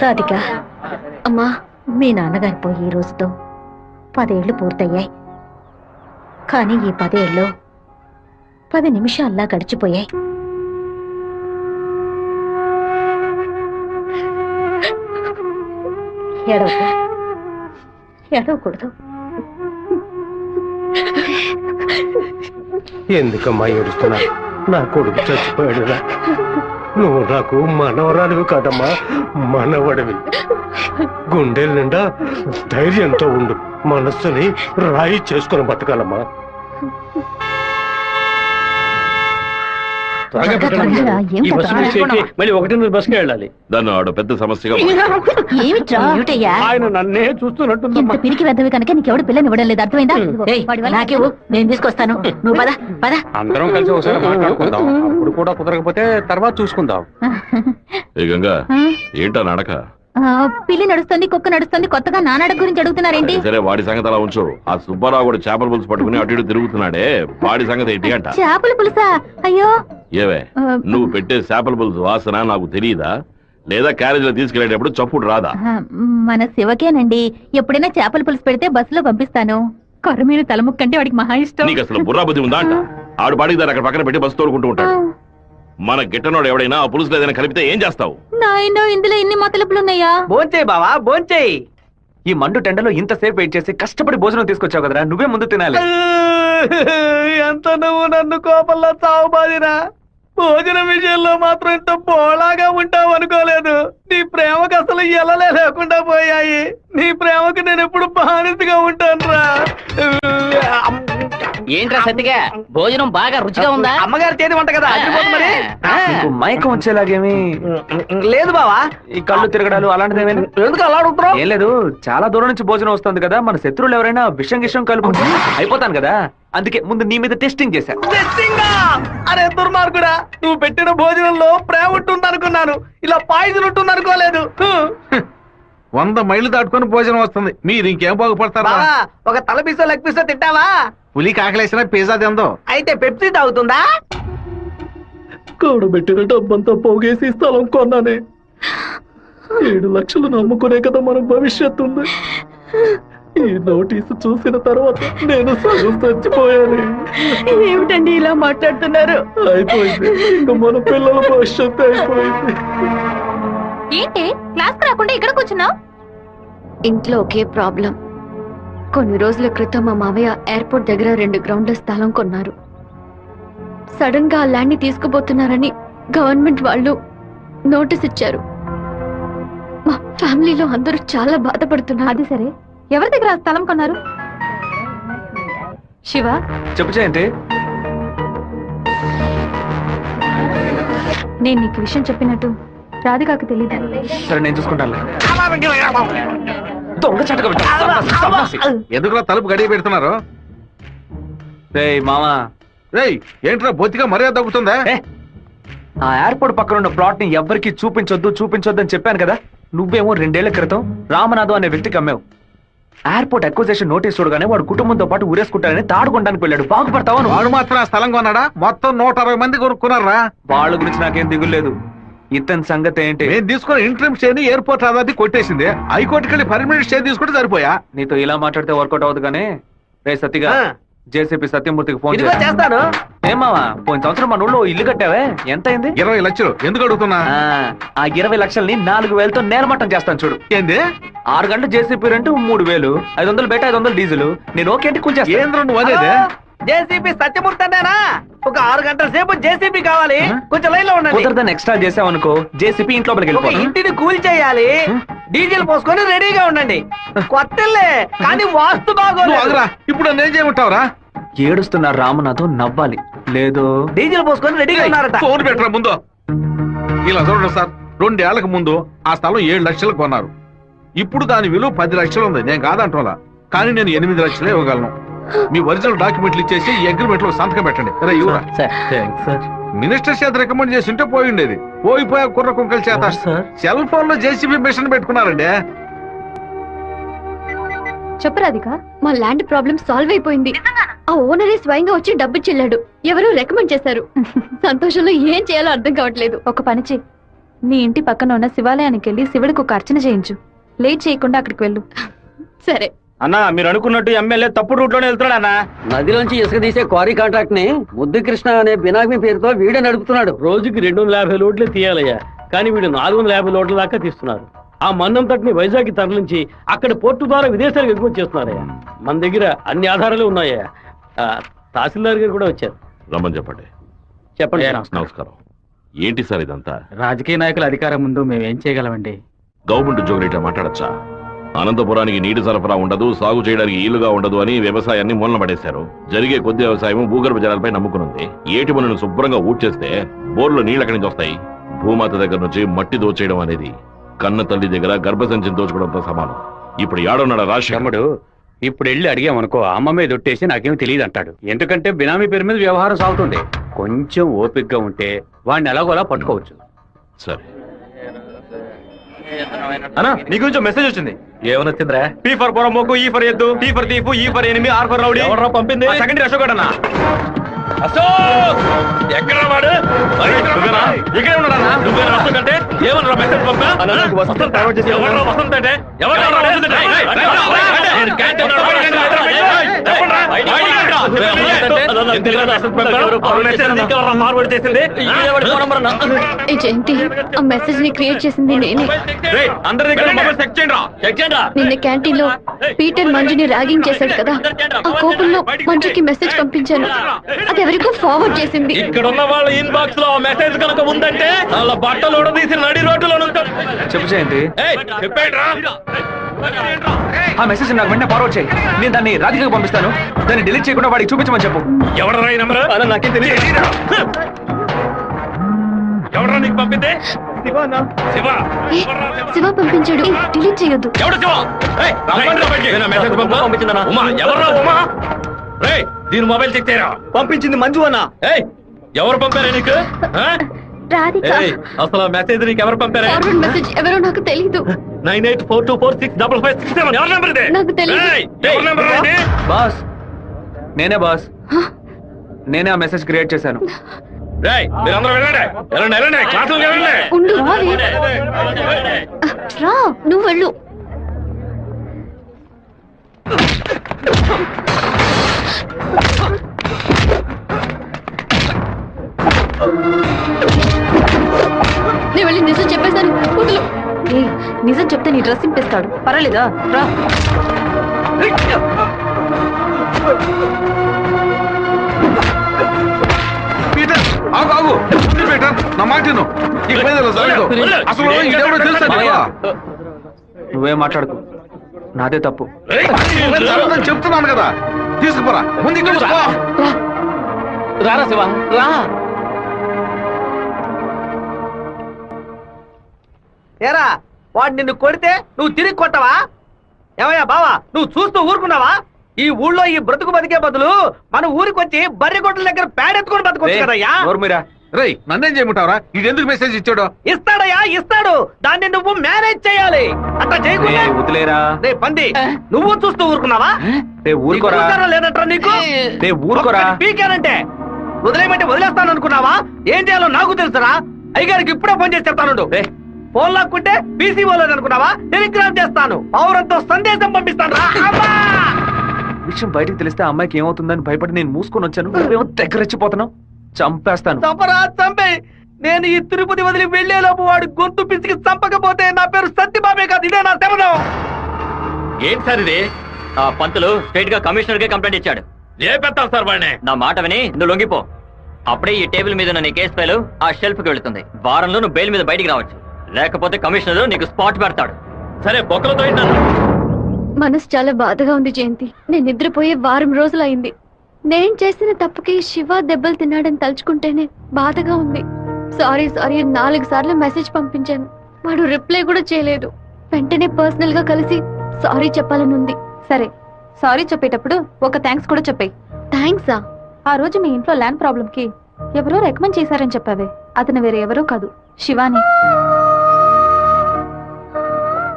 రాధిక అమ్మా, మీ నాన్నగారు పోయి ఈ రోజుతో 10 ఏళ్లు పూర్తయ్యాయి. కానీ ఈ 10 ఏళ్ళు 10 నిమిషాల్లా గడిచిపోయాయి. ఏడవకూడదు. ఎందుకమ్మా ఏడుస్తున్నా? నా కొడుకు చచ్చిపోయాడురా. నువ్వు నాకు మనవరాలివి కాదమ్మా, మనవడివి. గుండెల నిండా ధైర్యంతో ఉండు. మనస్సుని రాయి చేసుకుని బతకాలమ్మా. మళ్ళీ 1 బస్కి వెళ్ళాలి. దాన్ని ఆడ పెద్ద సమస్యగా ఆయన నన్నే చూస్తున్నట్టు పిరికి వెద్దవి కనుక నీకెవడు పిల్లని ఇవ్వడం లేదు, అర్థమైందా? నాకేవు, నేను తీసుకొస్తాను, నువ్వు పద పద. అందరం కలిసి ఒకసారి మాట్లాడుకుందాం. అప్పుడు కూడా కుదరకపోతే తర్వాత చూసుకుందాం. గంగా, ఏంటా నడక? పిల్లి నడుస్తుంది, కుక్క నడుస్తుంది, కొత్తగా నా నడక గురించి అడుగుతున్నారేంటి? సరే, వాడి సంగతి అలా ఉంచు. ఆ సుబ్బారావు కూడా చేపల పులుసు పట్టుకుని అటు ఇటు తిరుగుతున్నాడే, వాడి సంగతి ఏంటి అంట? చేపల పులుసా? అయ్యో, ఏవే, నువ్వు పెట్టే చేపల పులుసు వాసన నాకు తెలియదా? లేదా క్యారేజ్ లో తీసుకెళ్లేటప్పుడు చప్పుడు రాదా? మన శివకేనండి. ఎప్పుడైనా చేపల పులుసు పెడితే బస్సులో పంపిస్తాను. కొరమీను తలముక్కంటే వాడికి మహా ఇష్టం. నీకు అసలు బుర్రా బుద్ధి ఉందా అంట? ఆడు పాడికి దాన్ని అక్కడ పక్కన పెట్టి బస్సు తోడుకుంటూ ఉంటాడు. మన గిట్టనోడు ఎవడైనా ఆ పులుసులో ఏదైనా కలిపితే ఏం చేస్తావు? నాయనో, ఇందులో ఇన్ని మతలపులున్నాయా? భోంచేయి బావా, భోంచేయి. ఈ మండు టెండలో ఇంతసేపు వెయిట్ చేసి కష్టపడి భోజనం తీసుకొచ్చావు కదరా, నువ్వే ముందు తినాలి. ఎంత నువ్వు నన్ను కోపంలో చావు బాదిరా. భోజనం విషయంలో మాత్రం ఇంత బోళాగా ఉంటావు అనుకోలేదు. నీ ప్రేమకు అసలు ఎలలే లేకుండా పోయాయి. నీ ప్రేమకు నేను ఎప్పుడు బానిసగా ఉంటాను రా. ఏంట్రా సత్తిగా, భోజనం బాగా రుచిగా ఉందా? అమ్మగారి చేతి వంట కదా, మరి మైకం వచ్చేలాగేమి లేదు బావా. ఈ కళ్ళు తిరగడాలు అలాంటిది ఏమైనా? ఎందుకు అలా అడుగుతున్నావు? ఏం లేదు, చాలా దూరం నుంచి భోజనం వస్తుంది కదా, మన శత్రువులు ఎవరైనా విషం గిషం కలుపుకుంటే అయిపోతాను కదా, అందుకే ముందు నీ మీద టెస్టింగ్ చేశా. అరే దుర్మార్గుడా, నువ్వు పెట్టిన భోజనంలో ప్రేమ ఉంటుంది అనుకున్నాను, ఇలా పాయిజన్ ఉంటుంది అనుకోలేదు. 100 మైళ్ళు దాటుకుని భోజనం వస్తుంది, మీరు ఇంకేం బాగుపడతారా? ఒక తల పీసో లెగ్ పీసో తింటావా? పులి కాకలేసిన పిజ్జా తిందో. అయితే పెప్సీ తాగుతుందా? కూడబెట్టిన డబ్బంతా పోగేసి స్థలం కొన్నానే. 7 లక్షలు నమ్ముకునే కదా మన భవిష్యత్తు ఉంది. ఈ నోటీసు చూసిన తర్వాత నేను సగం చచ్చిపోయాను. ఏమిటండి ఇలా మాట్లాడుతున్నారు? అయిపోయింది, ఇంకా మన పిల్లల భవిష్యత్తు అయిపోయింది. ఏంటి క్లాస్ రాకుండా ఇక్కడ కూర్చున్నావు? ఇంట్లో ఒకే ప్రాబ్లం. కొన్ని రోజుల క్రితం మా మావయ్య ఎయిర్పోర్ట్ దగ్గర 2 గ్రౌండ్ల స్థలం కొన్నారు. సడన్ గా ఆ ల్యాండ్ ని తీసుకుపోతున్నారని గవర్నమెంట్ వాళ్ళు నోటీస్ ఇచ్చారు. మా ఫ్యామిలీలో అందరూ చాలా బాధపడుతున్నారు. అది సరే, ఎవరి దగ్గర ఆ స్థలం కొన్నారు? శివ, చెప్పు చేయండి. నేను నీకు విషయం చెప్పినట్టు రాధికాకు తెలీదు. సరే, నేను చూసుకుంటాను. దొంగ చటక ఎందుకులా తలుపు గడియ పెడుతున్నారు? రేయ్ మామా, రేయ్ ఏంట్రా బొత్తిగా మర్యాద తగ్గుతుందా? ఆ ఎయిర్పోర్ట్ పక్కన ఉన్న ప్లాట్ ని ఎవ్వరికి చూపించొద్దు అని చెప్పాను కదా. నువ్వేమో 2 ఏళ్ల క్రితం రామనాథం అనే వ్యక్తికి అమ్మావు. ఎయిర్పోర్ట్ అక్విజిషన్ నోటీస్ చూడగానే వాడు కుటుంబంతో పాటు ఊరేసుకుంటారని తాడుకోవడానికి వెళ్ళాడు. బాగుపడతావా? వాడు మాత్రం ఆ స్థలం కొన్నాడా? మొత్తం 160 మంది కొనుక్కున్నారా? వాళ్ళ గురించి నాకేం దిగులేదు. ఇతని సంగతి ఏంటి? నేను తీసుకున్న ఇంట్రీమ్ స్టే ని ఎయిర్పోర్ట్ అథారిటీ కొట్టేసింది. హైకోర్టుకి వెళ్ళి పర్మనెంట్ స్టే తీసుకుంటే సరిపోయా. నీతో ఇలా మాట్లాడితే వర్కౌట్ అవ్వదు. కానీ రే సత్తిగా, జేసీపీ సత్యమూర్తికి ఫోన్ చేస్తాను. ఏమావా, పోయిన సంవత్సరం మన ఊళ్ళో ఇల్లు కట్టావే, ఎంత అయింది? 20 లక్షలు. ఎందుకు అడుగుతున్నా? ఆ 20 లక్షల్ని 4,000తో నేలమట్టం చేస్తాను చూడు. ఏంది? 6 గంటలు జేసీపీ రెంట్ 3,000, 500 బయట 500 డీజిల్. నేను ఓకే అంటే కొంచెం ఏంద్ర నువ్వు అనేది? జేసీపీ సత్యమూర్తి అన్నానా? ఒక 6 గంటల సేపు జేసీపీ కావాలి, కొంచెం లైన్ లో ఉండండి. కుదరదని ఎక్స్ట్రా చేసావనుకో, జేసీపీ ఇంట్లో ఇంటిని కూల్ చేయాలి, డీజిల్ పోసుకొని రెడీగా ఉండండి. కొత్తలే కానీ వాస్తు బాగోలేదు. ఇప్పుడు నేను చేయమంటావురా? ఏడుస్తున్నారు రామనాథం, నవ్వాలి. లేదు, డీజిల్ పోసుకొని రెడీగా ఉన్నారట. ఫోన్ పెట్టరా ముందు. ఇలా చూడండి సార్, 2 ఏళ్లకు ముందు ఆ స్థలం 7 లక్షలు కొన్నారు. ఇప్పుడు దాని విలువ 10 లక్షలు ఉంది. నేను కాదంటోలా, కానీ నేను 8 లక్షలే ఇవ్వగలను. మీ ఒరిజినల్ డాక్యుమెంట్లు ఇచ్చేసి ఈ అగ్రిమెంట్ లో సంతకం పెట్టండి. మినిస్టర్ చేత రికమెండ్ చేసి ఉంటే పోయి ఉండేది. పోయిపోయా కుర్ర కుంకల చేత సెల్ ఫోన్ లో జేసీబీ మిషన్ పెట్టుకున్నారండి. చెప్పు రాధిక. మా ల్యాండ్ ప్రాబ్లం సాల్వ్ అయిపోయింది. ఆ ఓనరే స్వయంగా వచ్చి డబ్బు చెల్లాడు. ఎవరో రికమెండ్ చేశారు. సంతోషంలో ఏం చేయాలో అర్థం కావట్లేదు. ఒక పని చెయ్యి, నీ ఇంటి పక్కన ఉన్న శివాలయానికి వెళ్ళి శివుడికి ఒక అర్చన చేయించు. లేట్ చేయకుండా అక్కడికి వెళ్ళు. సరే. అన్నా మీరు అనుకున్నట్టు ఎమ్మెల్యే తప్పుడు రూట్ లోనే వెళ్తున్నాడు అన్న. నదిలోంచి ఇసుక తీసే క్వారీ కాంట్రాక్ట్ ని ముద్దు కృష్ణ అనే బినామీ పేరుతో వీడే నడుపుతున్నాడు. రోజుకి 250 లోడ్లే తీయాలయ్యా, కానీ వీడు 450 లోడ్ల దాకా తీస్తున్నారు. ఆ మన్నం తట్టుని వైజాగ్ తరలించి అక్కడ పోర్టు ద్వారా విదేశాలకు ఎగుమతి చేస్తున్నారయ్యా. మన దగ్గర అన్ని ఆధారాలు ఉన్నాయా. తహసీల్దార్ గారు కూడా వచ్చారు. రమ్మని చెప్పండి. చెప్పండి. నమస్కారం. ఏంటి సార్ ఇదంతా? రాజకీయ నాయకుల అధికారం ముందు మేము ఏం చేయగలమండి? గవర్నమెంట్ ఉద్యోగులు ఇట్లా మాట్లాడచ్చా? అనంతపురానికి నీటి సరఫరా ఉండదు, సాగు చేయడానికి ఈలుగా ఉండదు అని వ్యవసాయాన్ని మూలన పడేశారు. జరిగే కొద్ది వ్యవసాయం భూగర్భ జలాలపై నమ్ముకునుంది. ఏటి పనులను శుభ్రంగా ఊడ్చేస్తే బోర్లో నీళ్ళు ఎక్కడి నుంచి వస్తాయి? భూమాత దగ్గర నుంచి మట్టి దోచేయడం అనేది కన్న తల్లి దగ్గర గర్భసంచిని దోచుకోవడంతో సమానం. ఇప్పుడు ఏడన్నాడు రాజశేఖరుడు. ఇప్పుడు వెళ్ళి అడిగామనుకో అమ్మ మీద ఒట్టేసి నాకేం తెలియదు అంటాడు. ఎందుకంటే బినామీ పేరు మీద వ్యవహారం సాగుతుంది. కొంచెం ఓపికగా ఉంటే వాడిని ఎలాగోలా పట్టుకోవచ్చు. సరే అన్నా నీ గురించి మెసేజ్ వచ్చింది. ఏమనొచ్చిందిరా? పీ ఫర్ పొరమోకు, ఈ ఫర్ ఎద్దు, టీ ఫర్ తీపు, E for enemy, R for rowdy. ఎవరు పంపింది? సెకండరీ అశోక్ అన్న. అశోక్ ఎక్కడ వాడు? ఇక్కడే ఉన్నాడా? నువ్వేనా అశోక్ అంటే? ఏమన్నా మెసేజ్ పంపా? ఎవరు వసంత్ అంటే? ఎవరు ఫార్వర్డ్ చేసింది? జయంతి, ఆ మెసేజ్ ని క్రియేట్ చేసింది నేనే. అందరి దగ్గర మొబైల్ చెక్ చేయండి. నిన్న క్యాంటీన్ లో పీటర్ మంజుని ర్యాగింగ్ చేశాడు కదా, ఆ కోపంలో మంజుకి మెసేజ్ పంపించాను. అది ఎవరికో ఫార్వర్డ్ చేసింది. ఇక్కడ ఉన్న వాళ్ళ ఇన్బాక్స్ లో మెసేజ్ కనుక ఉందంటే వాళ్ళ బట్టలు ఉడదీసి నడి రోడ్డులో చెప్పు చేయండి. ఆ మెసేజ్ నాకు వెంటనే ఫార్వర్డ్ చేయి. నేను దాన్ని రాధికకు పంపిస్తాను. దాన్ని డిలీట్ చేయకుండా వాడికి చూపించమని చెప్పు. ఎవడరా ఈ నెంబర్? నాకేం తెలియదు. ఎవడరా నీకు పంపింది? శివ పంపించాడు. డిలీట్ చేయొద్దు. ఎవడు శివ? పంపించిందన్నా. ఉమా ఎవర్రా ఉమా? దీని మొబైల్ చెక్ చేయరా. పంపించింది మంజు అన్న. ఎవరు పంపారా నీకు? అసలు మెసేజ్ నీకు ఎవరు పంపారా? ఫార్వర్డ్ మెసేజ్ ఎవరో నాకు తెలీదు. 9842465567 ఎవరి నెంబర్ ఇది? నాకు తెలీదు. ఎవరి నెంబర్ ఇది? బాస్ నేనే బాస్. నేనే ఆ మెసేజ్ క్రియేట్ చేశాను. మీరందరూ వెళ్ళండి. క్లాసులకు వెళ్ళండి. ఉండు, రా, నువ్వు వెళ్ళు. నేను వెళ్ళి నిజం చెప్పేశాను. వదులు. నిజం చెప్తే నీ డ్రెస్ చింపేస్తాడు. పర్వాలేదా? రా. పీటర్ ఆగు. పీటర్ నా మాట అసలు నువ్వేం మాట్లాడుకో, నాదే తప్పు. చెప్తున్నాను కదా, తీసుకుపోరా ముందు. రారా శివ, రా. ఏరా వాడు నిన్ను కొడితే నువ్వు తిరిగి కొట్టవా? ఏమయ్యా బావా, నువ్వు చూస్తూ ఊరుకున్నావా? ఈ ఊళ్ళో ఈ బ్రతుకు బతికే బదులు మన ఊరికి వచ్చి బర్రె కొట్టల దగ్గర పేడెత్తుకొని బతకొచ్చు కదయ్యా. రేయ్ నన్నేం చేయమంటావరా? ఇది ఎందుకు మెసేజ్ ఇచ్చాడు? ఇస్తాడయ్యా, ఇస్తాడు. దాన్ని నువ్వు మేనేజ్ చేయాలి. అట్లా చేయకుండా వదిలేరా. రే పంది, నువ్వు చూస్తూ ఊరుకున్నావా? లేదంటారా నీకు? ఊరుకోరా. పీకేనంటే వదిలేమంటే వదిలేస్తాను అనుకున్నావా? ఏం చేయాలో నాకు తెలుసురా. అయ్యగారికి ఇప్పుడే ఫోన్ చేసి చెప్తాను. ఫోన్ లాక్కుంటే పీసీ పోలేదు అనుకున్నావా? టెలిగ్రామ్ చేస్తాను, పౌరంతో సందేశం పంపిస్తాను రా. విషయం బయటకు తెలిస్తే అమ్మాయికి ఏమవుతుందని భయపడి నేను మూసుకొని వచ్చాను. నువ్వేమో దగ్గరెచ్చిపోతున్నావు. చంపేస్తాను. చంపరా, చంపే. నేను ఈ తిరుపతి వదిలి వెళ్లేలోపు వాడు గొంతు పిసికి చంపకపోతే నా పేరు సత్యబాబే కాదు, ఇదే నా శపథం. ఏంటి సార్ ఇది? పంతులు స్ట్రైట్ గా కమిషనర్ కే కంప్లైంట్ ఇచ్చాడు. లేపెత్తాను సార్ వాడిని. నా మాట విని నువ్వు లొంగిపో. అప్పుడే ఈ టేబుల్ మీద ఉన్న నీ కేసు ఫైలు ఆ షెల్ఫ్ కి వెళుతుంది. వారంలో నువ్వు బెయిల్ మీద బయటికి రావచ్చు, లేకపోతే కమిషనర్ నీకు స్పాట్ పెడతాడు. సరే బొక్కలతో మనసు చాలా బాధగా ఉంది జయంతి. నేను నిద్రపోయే వారం రోజులైంది. నేను చేసిన తప్పుకి శివ దెబ్బలు తిన్నాడని తలుచుకుంటేనే బాధగా ఉంది. సారీ 4 సార్లు మెసేజ్ పంపించాను. వాడు రిప్లై కూడా చేయలేదు. వెంటనే పర్సనల్ గా కలిసి సారీ చెప్పాలనుంది. సరే, సారీ చెప్పేటప్పుడు ఒక థ్యాంక్స్ కూడా చెప్పాయి. థ్యాంక్సా? ఆ రోజు మీ ఇంట్లో ల్యాండ్ ప్రాబ్లం కి ఎవరో రికమెండ్ చేశారని చెప్పావే, అతను వేరే ఎవరో కాదు, శివాని.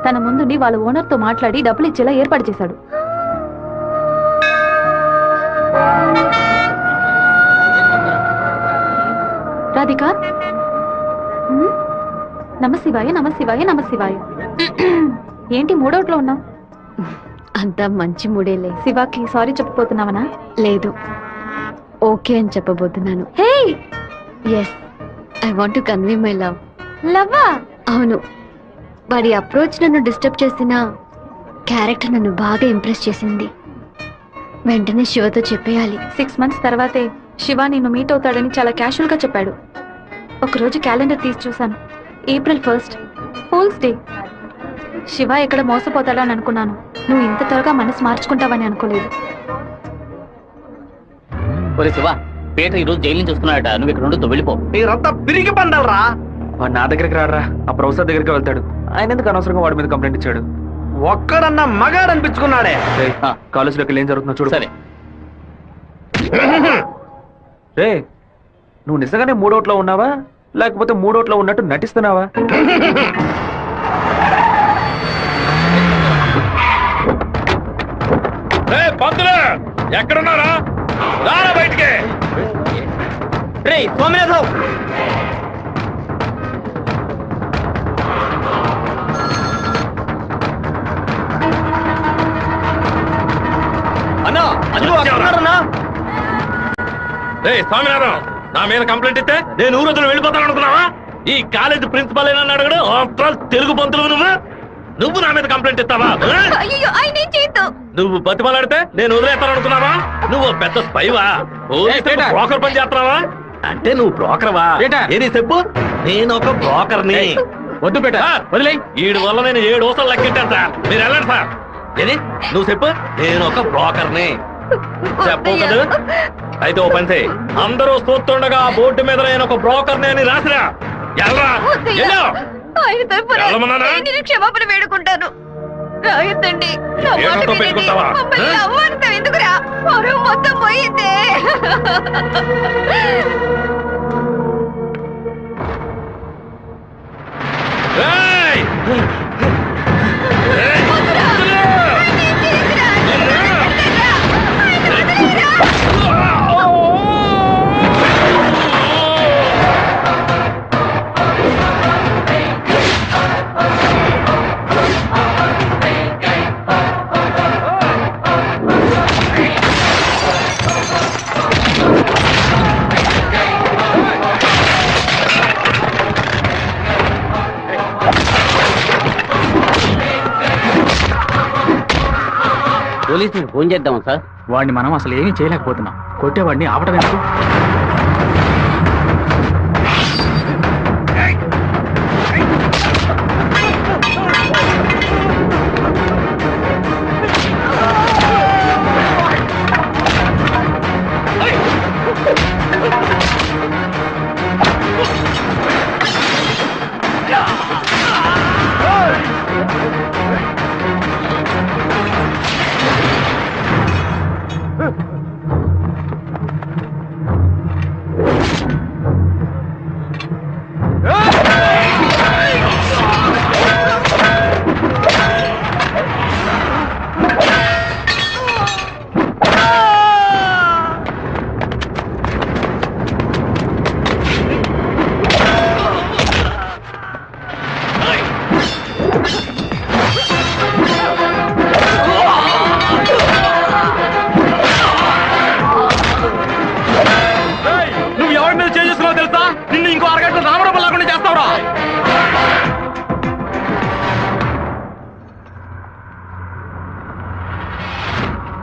తన ముందుండి వాళ్ళ ఓనర్ తో మాట్లాడి డబ్బులు ఇచ్చేలా ఏర్పాటు చేశాడు. రాధిక, నమ శివాయ నమ శివాయ నమ శివాయ. ఏంటి మూడోట్లో ఉన్నావు? అంతా మంచి మూడేలే. శివాకి సారీ చెప్పబోతున్నావనా? లేదు, ఓకే అని చెప్పబోతున్నాను. Hey, yes, I want to convey my love. లవ్వా? అవును. వాడి అప్రోచ్ నన్ను డిస్టర్బ్ చేసిన క్యారెక్టర్ నన్ను బాగా ఇంప్రెస్ చేసింది. వెంటనే శివతో చెప్పేయాలి. 6 months తర్వాతే శివ నిన్ను మీట్ అవుతాడని చాలా క్యాషువల్ గా చెప్పాడు. ఒకరోజు క్యాలెండర్ తీసి చూశాను. April 1st, fools day. Shiva ఎక్కడ మోసపోతాడని అనుకున్నాను. నువ్వు ఇంత త్వరగా మనసు మార్చుకుంటావని అనుకోలేదు. ఒరే శివ, పీటర్ ఈరోజు జైలు నుంచి వస్తున్నాడట. నువ్వు ఇక్కడ నుండి వెళ్ళిపో. మీరంతా పిరికి పండాలరా. వాడు నా దగ్గరికి రాడరా, ఆ ప్రొఫెసర్ దగ్గరికి వెళ్తాడు. ఆయన ఎందుకు అనవసరంగా వాడి మీద కంప్లైంట్ ఇచ్చాడు? ఒక్కడన్నా మగాడు అనిపించుకున్నాడే. కాలేజీలోకి ఏం జరుగుతుందో చూడు. సరే. రే, నువ్వు నిజంగానే మూడోట్లో ఉన్నావా లేకపోతే మూడోట్లో ఉన్నట్టు నటిస్తున్నావా? పంతులు ఎక్కడున్నారా? రారా బయటికి. రే సోమనాథం, అన్నా అదిగో అక్కడున్నారన్నా. రే స్వామినాథం, నా మీద కంప్లైంట్ ఇస్తే నేను ఊరొద్దులు వెళ్ళిపోతాను అనుకున్నావా? ఈ కాలేజ్ ప్రిన్సిపల్ ఏనని అడగడు. తెలుగు పంతులు నువ్వు నా మీద కంప్లైంట్ ఇస్తావా? నువ్వు బతిమలాడితే నేను వదిలేస్తాను అనుకున్నావా? నువ్వు పెద్ద స్పైవా? బ్రోకర్ పని చేస్తున్నావా? అంటే నువ్వు బ్రోకర్వా? ఏది చెప్పు. నేను ఒక బ్రోకర్ని. వద్దు పేట, వదిలే. వీడి వల్ల నేను 7 ఊసలు లెక్కింటాను సార్. మీరు వెళ్ళండి సార్. ఏది నువ్వు చెప్పు. నేను ఒక బ్రోకర్ని చెప్పు కదా. అయితే ఓ పని చేయి, అందరూ చూస్తుండగా బోర్డు మీద నేను ఒక బ్రోకర్ని అని రాసిరా. వెళ్ళరా, క్షమాపణ వేడుకుంటాను. రాయొద్దండి. ఏమంతో పెట్టుకుంటావా? ఎందుకురా, మొత్తం పోయిందే. పోలీసులకు ఫోన్ చేద్దామా సార్? వాడిని మనం అసలు ఏమీ చేయలేకపోతున్నాం. కొట్టేవాడిని ఆపటం ఎందుకు?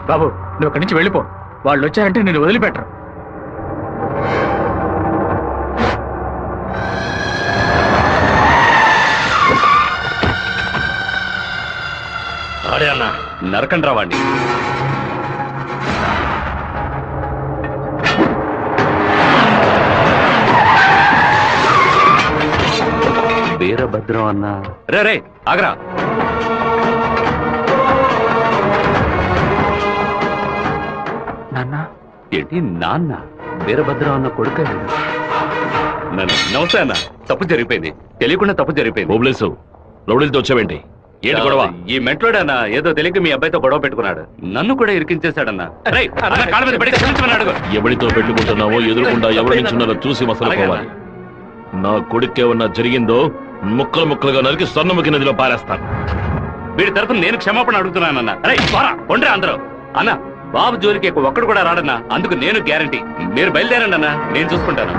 బాబు, నువ్వు అక్కడి నుంచి వెళ్ళిపో. వాళ్ళు వచ్చారంటే నేను వదిలిపెట్టరు. ఆడే అన్న నరకండి రావండి. వీరభద్రం అన్న. రే రే ఆగరా. నాన్న ఏంటి? నాన్న వీరభద్రం అన్న కొడుకు. నమస్తే అన్న. తప్పు జరిగిపోయింది, తెలియకుండా తప్పు జరిగిపోయింది. ఓబ్లేసు రౌడీలతో వచ్చావేంటి? ఏంటి గొడవ? ఈ మెంట్లోడన్నా ఏదో తెలియక మీ అబ్బాయితో గొడవ పెట్టుకున్నాడు. నన్ను కూడా ఇరికించేశాడన్నా. ఎవరితో పెట్టుకుంటున్నావో ఎదురుకుండా ఎవరు నించున్నారో చూసి మసలు పోవాలి. నా కొడుకేమన్నా జరిగిందో ముక్కలు ముక్కలుగా నరికి స్వర్ణముఖి నదిలో పారేస్తాను. వీడి తరఫున నేను క్షమాపణ అడుగుతున్నానన్నా. అరే కొండ్రా అందరూ. అన్న బాబు జోలికి ఒక్కడు కూడా రాడన్నా, అందుకు నేను గ్యారంటీ. మీరు బయలుదేరండి అన్నా, నేను చూసుకుంటాను.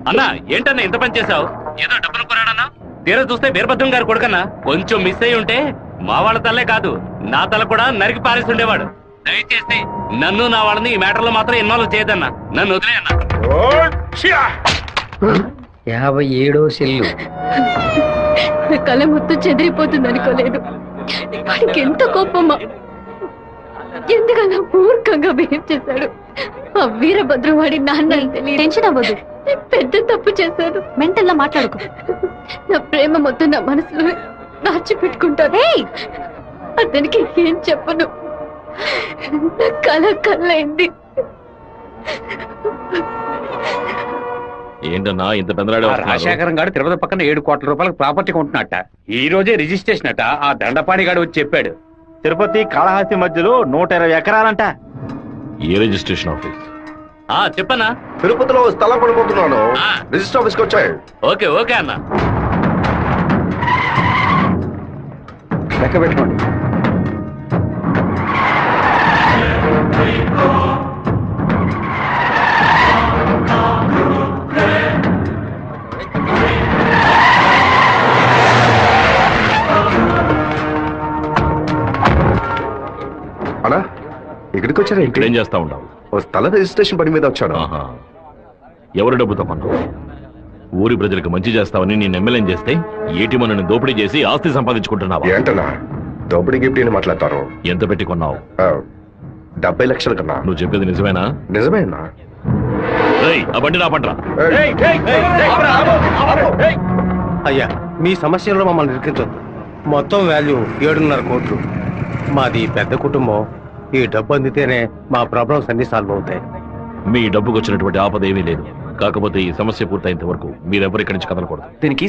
అన్నా ఏంటన్నా ఇంత పని చేశావు? ఏదో డబ్బులు కొన్నాడన్నా, తీరా చూస్తే వీరభద్రం గారు కొడుకన్నా. కొంచెం మిస్ అయ్యి ఉంటే మా వాళ్ళ తల్లే కాదు నా తల కూడా నరికి పారేసి ఉండేవాడు. దయచేసి నన్ను నా వాళ్ళని ఈ మ్యాటర్ లో మాత్రం ఇన్వాల్వ్ చేయదన్నా, నన్ను వదిలేయన్నా. 57వ సెల్లు. కళ మొత్తం చెదిరిపోతుంది అనుకోలేదు. వాడికి ఎంత కోపమా, ఎందుకలా మూర్ఖంగా బిహేవ్ చేశాడు. ఆ వీరభద్రం వాడి నాన్న టెన్షన్ అవ్వదు, పెద్ద తప్పు చేశాడు. మెంటల్లా మాట్లాడుకో. నా ప్రేమ మొత్తం నా మనసులో దాచిపెట్టుకుంటాను. అతనికి ఏం చెప్పను. నా కళ కళ్ళైంది. ఏంటన్నా ఇంత పెద్దలాడే రాజశేఖరం గారు తిరుపతి పక్కన 7 కోట్ల రూపాయలకు ప్రాపర్టీ కొంటున్నట్ట. ఈ రోజే రిజిస్ట్రేషన్ అట. ఆ దండపాణి గారు వచ్చి చెప్పాడు. తిరుపతి కాళహస్తి మధ్యలో 120 ఎకరాలంట. ఏ రిజిస్ట్రేషన్ ఆఫీస్? చెప్పన్నా. తిరుపతిలో స్థలం కొనుక్కుంటున్నాను. రిజిస్టర్ ఆఫీస్కి వచ్చాయి. ఓకే ఓకే అన్న. లెక్క పెట్టుకోండి. అలా ఇక్కడికి వచ్చారా? ఇక్కడ ఏం చేస్తా ఉంటావు? ఓ స్థల రిజిస్ట్రేషన్ పని మీద వచ్చాను. ఎవరి డబ్బుతో కొన్నావు? ఊరి ప్రజలకు మంచి చేస్తావని నేను ఎమ్మెల్యేని చేస్తే ఏటి మనని దోపిడీ చేసి ఆస్తి సంపాదించుకుంటున్నావా? ఏంటన్నా దోపిడీ గిఫ్ట్ అని మాట్లాడతారు? ఎంత పెట్టి కొన్నావు? 70 లక్షల కన్నా. నువ్వు చెప్పేది నిజమేనా? నిజమేనా? ఆ బండి నా పట్రా. అయ్యా మీ సమస్యల్లో మమ్మల్ని ఇరికించొద్దు. మొత్తం వాల్యూ 7.5 కోట్లు. మాది పెద్ద కుటుంబం. ఈ డబ్బు అందితేనే మా ప్రాబ్లమ్స్ అన్ని సాల్వ్ అవుతాయి. మీ డబ్బుకు వచ్చినటువంటి ఆపద ఏమీ లేదు. కాకపోతే ఈ సమస్య పూర్తయినంత వరకు మీరెవరు ఇక్కడి నుంచి కదలకూడదు. దీనికి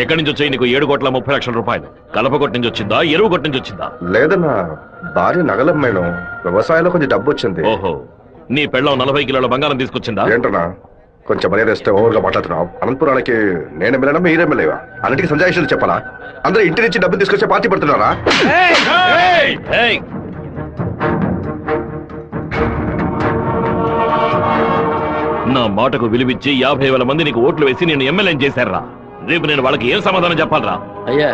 ఎక్కడి నుంచి వచ్చాయి నీకు 7,30,00,000 రూపాయలు? కలపకొట్టి నుంచి వచ్చిందా, ఎరువు కొట్టి నుంచి వచ్చిందా? లేదన్నా, భార్య నగలమ్మేను. వ్యవసాయంలో కొంచెం డబ్బు వచ్చింది. ఓహో, నీ పెళ్ళం 40 కిలోల బంగారం తీసుకొచ్చిందా? ఏంటన్నా కొంచెం మర్యాద ఇస్తే ఓవర్గా మాట్లాడుతున్నావు. అనంతపురానికి నేను ఎమ్మెల్యేనా మీరే ఎమ్మెల్యేవా? అన్నిటికీ సంజాయిషులు చెప్పాలా? అందరూ ఇంటి నుంచి డబ్బులు తీసుకొచ్చే పార్టీ పడుతున్నారా? నా మాటకు విలువిచ్చి 50,000 మంది నీకు ఓట్లు వేసి నేను ఎమ్మెల్యేని చేశారా? రేపు నేను వాళ్ళకి ఏం సమాధానం చెప్పాలరా? అయ్యా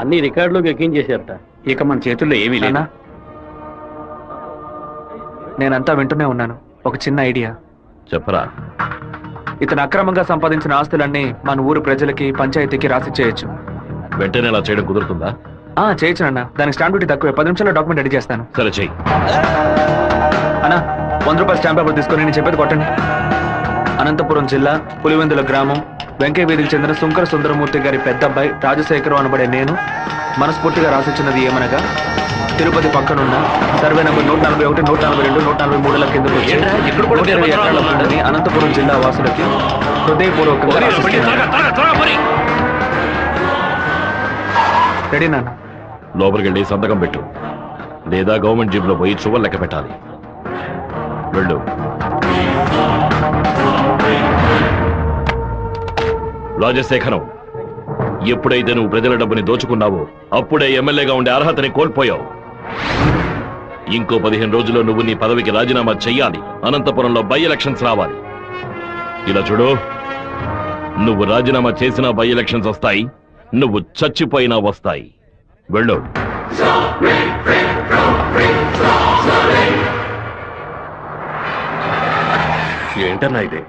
అన్ని రికార్డులోకి ఎక్కించేశారట. ఇక మన చేతుల్లో ఏమీ లేదా? నేనంతా వింటూనే ఉన్నాను. ఒక చిన్న ఐడియా చెప్పరా. ఇతను అక్రమంగా సంపాదించిన ఆస్తులన్నీ మన ఊరు ప్రజలకి, పంచాయతీకి రాసి చేయొచ్చు. వెంటనే అలా చేయడం కుదురుతుందా? చేయొచ్చు అన్న. దానికి స్టాంప్ డ్యూటీ తక్కువే. 10 నిమిషాల్లో డాక్యుమెంట్ రెడీ చేస్తాను. సరే చెయ్యి అన్నా. 100 రూపాయల స్టాంప్ పేపర్ తీసుకొని నేను చెప్పేది కొట్టండి. అనంతపురం జిల్లా పులివెందుల గ్రామం వెంకయ్య వీధికి చెందిన శుంకర సుందరమూర్తి గారి పెద్ద అబ్బాయి రాజశేఖరం అనబడే నేను మనస్ఫూర్తిగా రాసిచ్చినది ఏమనగా, తిరుపతి పక్కనున్న సర్వే నంబర్ 141, 142, 143 కిందకు వచ్చి 120 ఎకరాల భూమిని అనంతపురం జిల్లా వాసులకి హృదయపూర్వకంగా రెడీ నాన్న. లోపలికి వెళ్ళి సంతకం పెట్టు, లేదా గవర్నమెంట్ జీబ్ లో పోయి చువ్వలు లెక్క పెట్టాలి. వెళ్ళు. రాజశేఖరం, ఎప్పుడైతే నువ్వు ప్రజల డబ్బుని దోచుకున్నావో అప్పుడే ఎమ్మెల్యేగా ఉండే అర్హతని కోల్పోయావు. ఇంకో 15 రోజుల్లో నువ్వు నీ పదవికి రాజీనామా చెయ్యాలి. అనంతపురంలో బై ఎలక్షన్స్ రావాలి. ఇలా చూడు, నువ్వు రాజీనామా చేసినా బై ఎలక్షన్స్ వస్తాయి, నువ్వు చచ్చిపోయినా వస్తాయి. వెళ్ళు. ఏంటన్నా ఇది?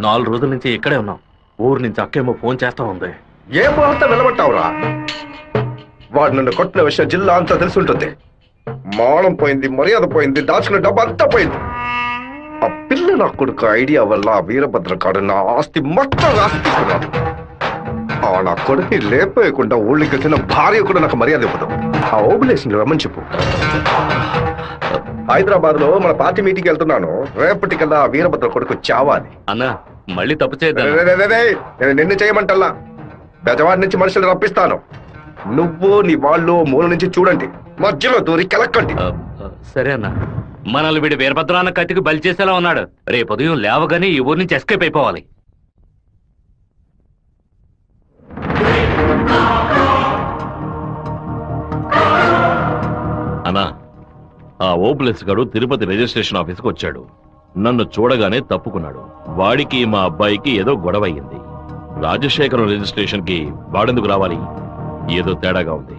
4 రోజుల నుంచి ఇక్కడే ఉన్నాం. ఊరు నుంచి అక్కేమో ఫోన్ చేస్తా ఉంది. ఏ ముహూర్తం నిలబట్టావురా? వాడు నన్ను కొట్టిన విషయం జిల్లా అంతా తెలుసుంటుంది. మానం పోయింది, మర్యాద పోయింది, దాచుకున్న డబ్బు అంతా పోయింది. ఆ పిల్ల నా కొడుకు ఐడియా వల్ల వీరభద్ర కాడు నా ఆస్తి మొత్తం రాసిస్తున్నాడు. ఆ నా కొడుకుని లేపేయకుండా ఊళ్ళకి వచ్చిన భార్య కూడా నాకు మర్యాద ఇవ్వదు. ఆ ఓబులేషన్ రమ్మని చెప్పు. హైదరాబాద్ లో మన పార్టీ మీటింగ్ వెళ్తున్నాను. రేపటికల్లా వీరభద్ర కొడుకు చావాలి. అన్నా మళ్ళీ తప్పు చేద్దాం. నేను నిన్ను చేయమంటల్లా, బెజవాడి నుంచి మనుషులు రప్పిస్తాను. నువ్వు నీ వాళ్ళు మూల నుంచి చూడండి, మధ్యలో దూరి కెలక్కండి. సరే అన్న. మనల్ని వీడి వీరభద్రాన్న కత్తికి బలి చేసేలా ఉన్నాడు. రేపు ఉదయం లేవగానే ఈ ఊరి నుంచి ఎస్కేప్ అయిపోవాలి. ఓప్లెస్ గాడు తిరుపతి రిజిస్ట్రేషన్ ఆఫీస్కి వచ్చాడు. నన్ను చూడగానే తప్పుకున్నాడు. వాడికి మా అబ్బాయికి ఏదో గొడవ అయ్యింది. రాజశేఖరం రిజిస్ట్రేషన్ కి వాడెందుకు రావాలి? ఏదో తేడాగా ఉంది.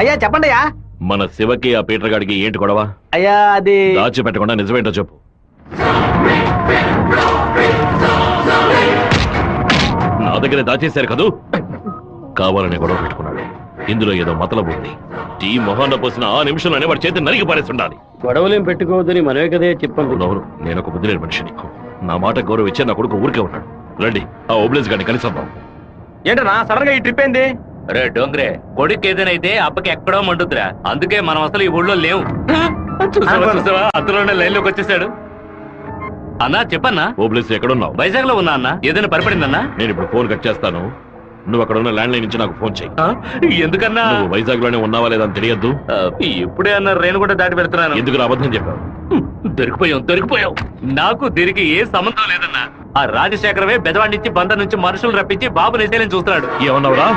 అయ్యా చెప్పండి అయ్యా. మన శివకి ఆ పీటర్ గాడికి ఏంటి గొడవ? అయ్యా అది దాచిపెట్టకుండా నిజమేంటో చెప్పు. నా దగ్గర దాచేశారు కదూ. కావాలనే గొడవ పెట్టుకున్నాడు. ఇందులో ఏదో మతలబు ఉంది. టీ మొహాన్న పోసిన ఆ నిమిషంలోనే వాడి చేతి నరికి పారేస్తుండాలి. గొడవలేం పెట్టుకోవద్దని మనమే కదే చెప్పండి. అవును, నేను ఒక బుద్ధి లేని మనిషిని. నా మాట గౌరవం ఇచ్చే నా కొడుకు ఊరికే ఉన్నాడు. రండి ఆ ఓబ్లేస్ గారిని కలిసొద్దాం. ఏంటన్నా సడన్ గా ఈ ట్రిప్ ఏంది? రే డోంగ్రే, కొడుకు ఏదైనా అయితే అబ్బకి ఎక్కడో మండుద్రా. అందుకే మనం అసలు ఈ ఊళ్ళో లేవు. చూసావా అందులోనే లైన్ లోకి వచ్చేసాడు. అన్నా చెప్పన్నా. ఓబ్లేస్ ఎక్కడున్నావు? వైజాగ్ లో ఉన్నా అన్న. ఏదైనా పరిపడిందన్నా? నేను ఇప్పుడు ఫోన్ కట్ చేస్తాను. నువ్వు అక్కడ ఉన్న ల్యాండ్ లైన్ నుంచి నాకు ఫోన్ చెయ్యి. ఎందుకన్నా? నువ్వు వైజాగ్ లోనే ఉన్నావా లేదా అని తెలియద్దు. ఇప్పుడే అన్నారు రేణు కూడా దాటి పెడుతున్నాను. ఎందుకు అబద్ధం చెప్పావు? దొరికిపోయావు. నాకు దీనికి ఏ సంబంధం లేదన్నా. ఆ రాజశేఖరమే బెదవాడినిచ్చి బందర్ నుంచి మనుషులు రప్పించి బాబు నిజాలని చూస్తున్నాడు. ఏమన్నావురా?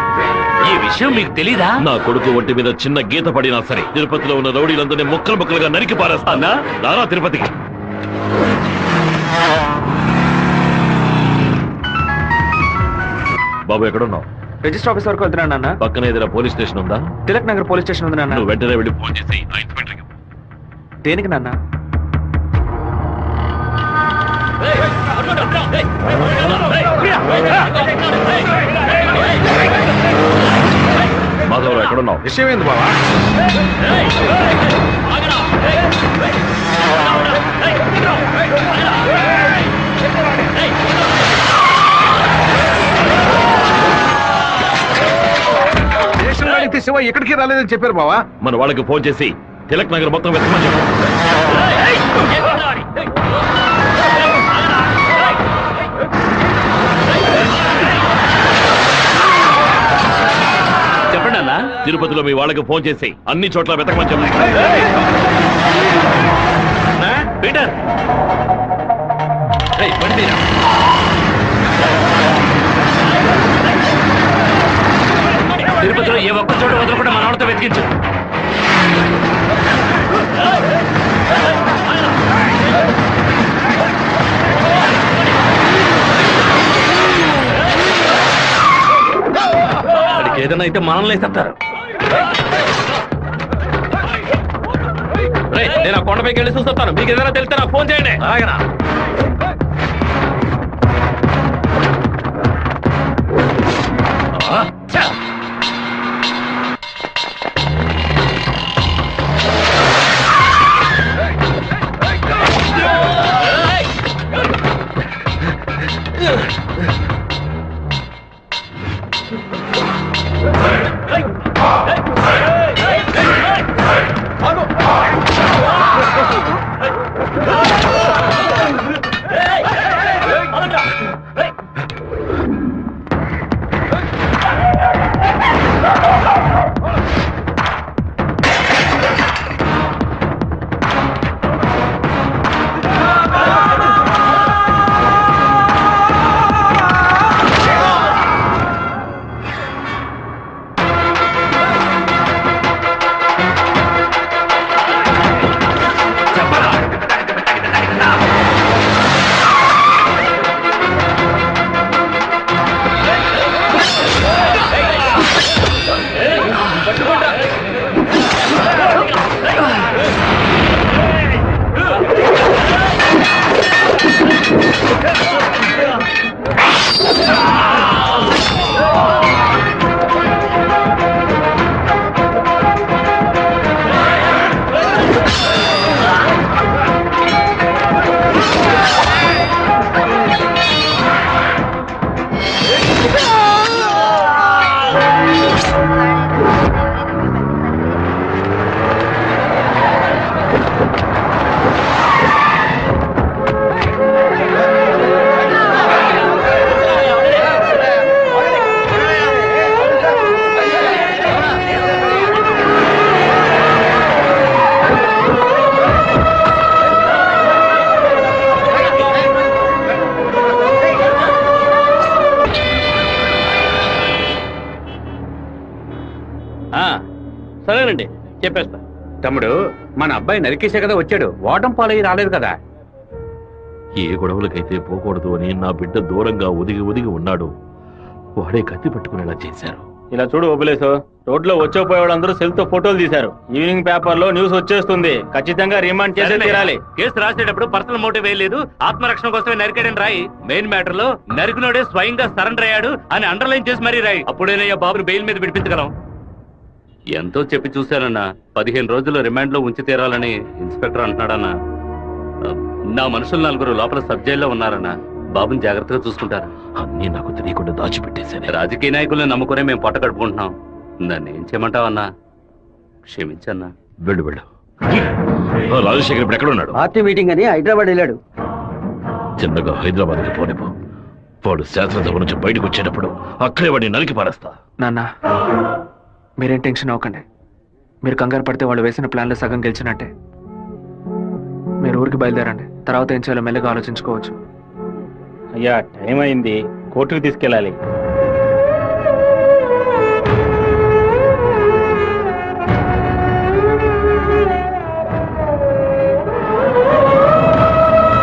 ఈ విషయం మీకు తెలీదా? నా కొడుకు ఒంటి మీద చిన్న గీత పడినా సరే తిరుపతిలో ఉన్న రౌడీలందరినీ ముక్కలు ముక్కలుగా నరికి పారేస్తానా? రారా తిరుపతికి. బాబు ఎక్కడున్నావు? రిజిస్టర్ ఆఫీస్ వరకు వెళ్తున్నాను నాన్న. పక్కన ఏదైనా పోలీస్ స్టేషన్ ఉందా? తిలక్ నగర్ పోలీస్ స్టేషన్ ఉంది నాన్న. నువ్వు వెంటనే వెళ్ళి ఫోన్ చేసి ఆ ఇన్స్పెక్టర్కి. దేనికి నాన్న? మాధవరావు ఎక్కడున్నావు? విషయం ఏంది బావా? శివ ఎక్కడికి రాలేదని చెప్పారు బావా. మన వాళ్ళకి ఫోన్ చేసి తిలక్ నగర్ మొత్తం వెతకమని చెప్పు. చెప్పండి అన్న. తిరుపతిలో మీ వాళ్ళకి ఫోన్ చేసి అన్ని చోట్ల వెతకమని చెప్పు. పీటర్ తిరుపతిలో ఏ ఒక్క చోట వదలకుండా మన వాళ్ళతో వెతికించు. అక్కడికి ఏదైనా అయితే మనల్ని వేసేస్తారు. నేను ఆ కొండపైకి వెళ్ళి చూస్తాను. మీకు ఏదైనా తెలిస్తే నాకు ఫోన్ చేయండి. అలాగేనా? సరేనండి చెప్పేస్తా. తమ్ముడు మన అబ్బాయి నరికేసే కదా వచ్చాడు ఓటం పాలయ్యి రాలేదు కదా. ఏ గొడవలకైతే పోకూడదు అని నా బిడ్డ దూరంగా ఒదిగి ఒదిగి ఉన్నాడు, వాడే కత్తి పట్టుకునేలా చేశారు. ఇలా చూడు ఓబులేసు, రోడ్లో వచ్చేపోయే వాళ్ళందరూ సెల్ తో ఫోటోలు తీశారు. ఈవినింగ్ పేపర్ లో న్యూస్ వచ్చేస్తుంది. ఖచ్చితంగా రిమాండ్ చేసే తీరాలి. కేసు రాసేటప్పుడు పర్సనల్ మోటివ్ వేయలేదు, ఆత్మరక్షణ కోసమే నరికాడని రాయి. మెయిన్ మ్యాటర్ లో నరికినోడే స్వయంగా సరెండర్ అయ్యాడు అని అండర్లైన్ చేసి మరీ రాయి. అప్పుడేనయ్యా బాబుని బెయిల్ మీద విడిపించగలం. ఎంతో చెప్పి చూశానన్నా, 15 రోజులు రిమాండ్ లో ఉంచి తీరాలని ఇన్స్పెక్టర్ అంటున్నాడన్నా. నా మనుషులు 4 లోపల సబ్ జైల్లో ఉన్నారన్నా. బాబుని జాగ్రత్తగా చూసుకుంటారు. అన్నీ నాకు తెలియకుండా దాచిపెట్టేశాను. రాజకీయ నాయకులను నమ్ముకునే మేము పొట్ట కడుపుకుంటున్నాం. నన్ను ఏం చేయమంటావన్నా? క్షమించన్నా. వెళ్ళు వెళ్ళు. రాజశేఖర్ ఇప్పుడు ఎక్కడ ఉన్నాడు? పార్టీ మీటింగ్ అని హైదరాబాద్ వెళ్ళాడు. చిన్నగా హైదరాబాద్కి పోనిపో. వాడు శాస్త్రసభ నుంచి బయటకు వచ్చేటప్పుడు అక్కడే వాడిని నరికి పారేస్తా. నాన్న మీరేం టెన్షన్ అవ్వకండి. మీరు కంగారు పడితే వాళ్ళు వేసిన ప్లాన్లో సగం గెలిచినట్టే. మీరు ఊరికి బయలుదేరండి. తర్వాత ఏం చేయాలో మెల్లగా ఆలోచించుకోవచ్చు. అయ్యా టైం అయింది, కోర్టుకు తీసుకెళ్ళాలి.